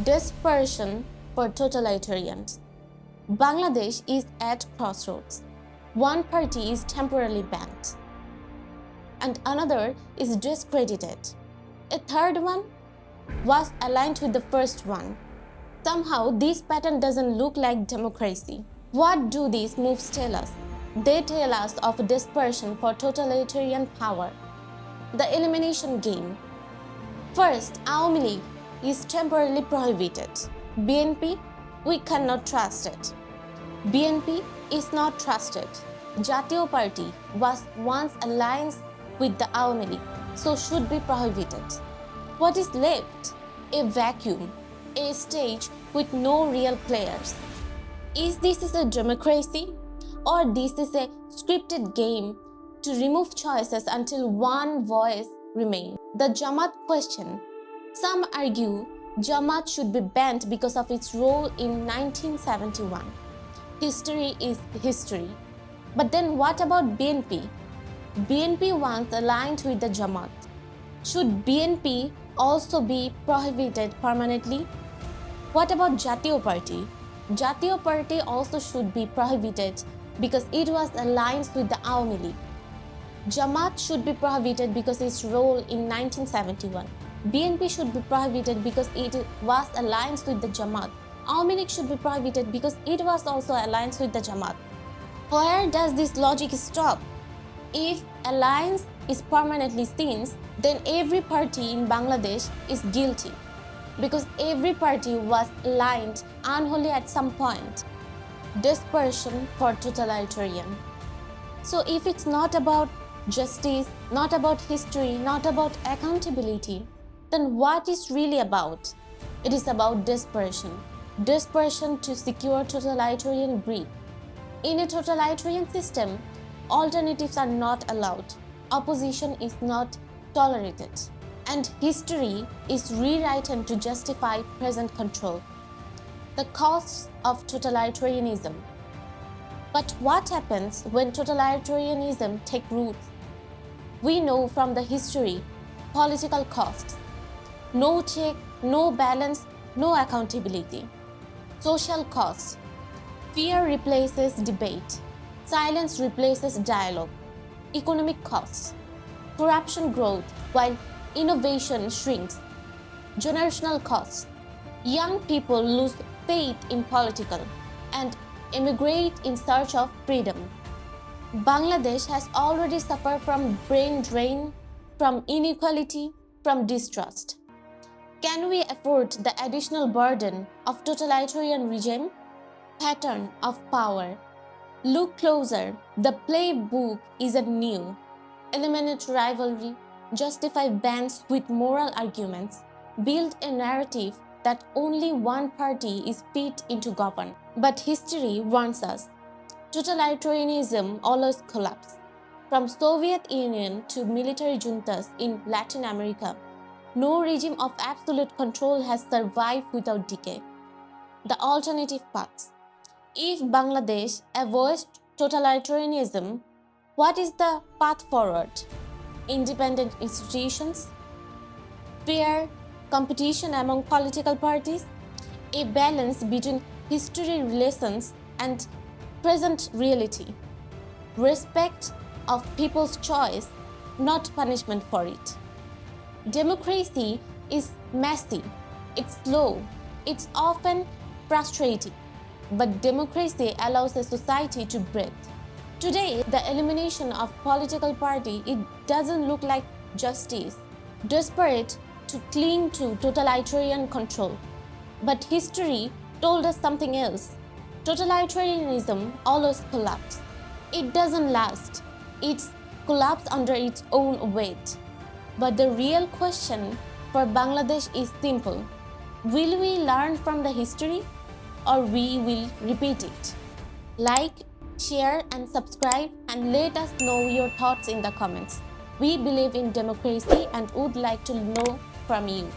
Desperation for totalitarians. Bangladesh is at crossroads. One party is temporarily banned, and another is discredited. A third one was aligned with the first one. Somehow, this pattern doesn't look like democracy. What do these moves tell us? They tell us of desperation for totalitarian power. The elimination game. First, Awami League is temporarily prohibited. BNP, we cannot trust it. BNP is not trusted. Jatiyo Party was once alliance with the Awami League, so should be prohibited. What is left? A vacuum, a stage with no real players. Is this a democracy, or this is a scripted game to remove choices until one voice remains? The Jamaat question. Some argue Jamaat should be banned because of its role in 1971. History is history. But then what about BNP? BNP once aligned with the Jamaat. Should BNP also be prohibited permanently? What about Jatiyo Party? Jatiyo Party also should be prohibited because it was aligned with the Awami League. Jamaat should be prohibited because its role in 1971. BNP should be prohibited because it was aligned with the Jamaat. Awami League should be prohibited because it was also aligned with the Jamaat. Where does this logic stop? If alliance is permanently seen, then every party in Bangladesh is guilty because every party was aligned unholy at some point. Desperation for totalitarian. So if it's not about justice, not about history, not about accountability, then what is really about? It is about desperation. Desperation to secure totalitarian grip. In a totalitarian system, alternatives are not allowed. Opposition is not tolerated. And history is rewritten to justify present control. The costs of totalitarianism. But what happens when totalitarianism takes root? We know from the history, political costs. No check, no balance, no accountability. Social costs. Fear replaces debate. Silence replaces dialogue. Economic costs. Corruption growth while innovation shrinks. Generational costs. Young people lose faith in political and emigrate in search of freedom. Bangladesh has already suffered from brain drain, from inequality, from distrust. Can we afford the additional burden of totalitarian regime? Pattern of power. Look closer. The playbook isn't new. Eliminate rivalry, justify bans with moral arguments, build a narrative that only one party is fit into govern. But history warns us. Totalitarianism always collapses. From Soviet Union to military juntas in Latin America, no regime of absolute control has survived without decay. The alternative paths. If Bangladesh avoids totalitarianism, what is the path forward? Independent institutions, fair competition among political parties, a balance between history relations and present reality, respect of people's choice, not punishment for it. Democracy is messy, it's slow, it's often frustrating, but democracy allows a society to breathe. Today, the elimination of political party, it doesn't look like justice, desperate to cling to totalitarian control. But history told us something else. Totalitarianism always collapses. It doesn't last. It's collapsed under its own weight. But the real question for Bangladesh is simple. Will we learn from the history or we will repeat it? Like, share and subscribe and let us know your thoughts in the comments. We believe in democracy and would like to know from you.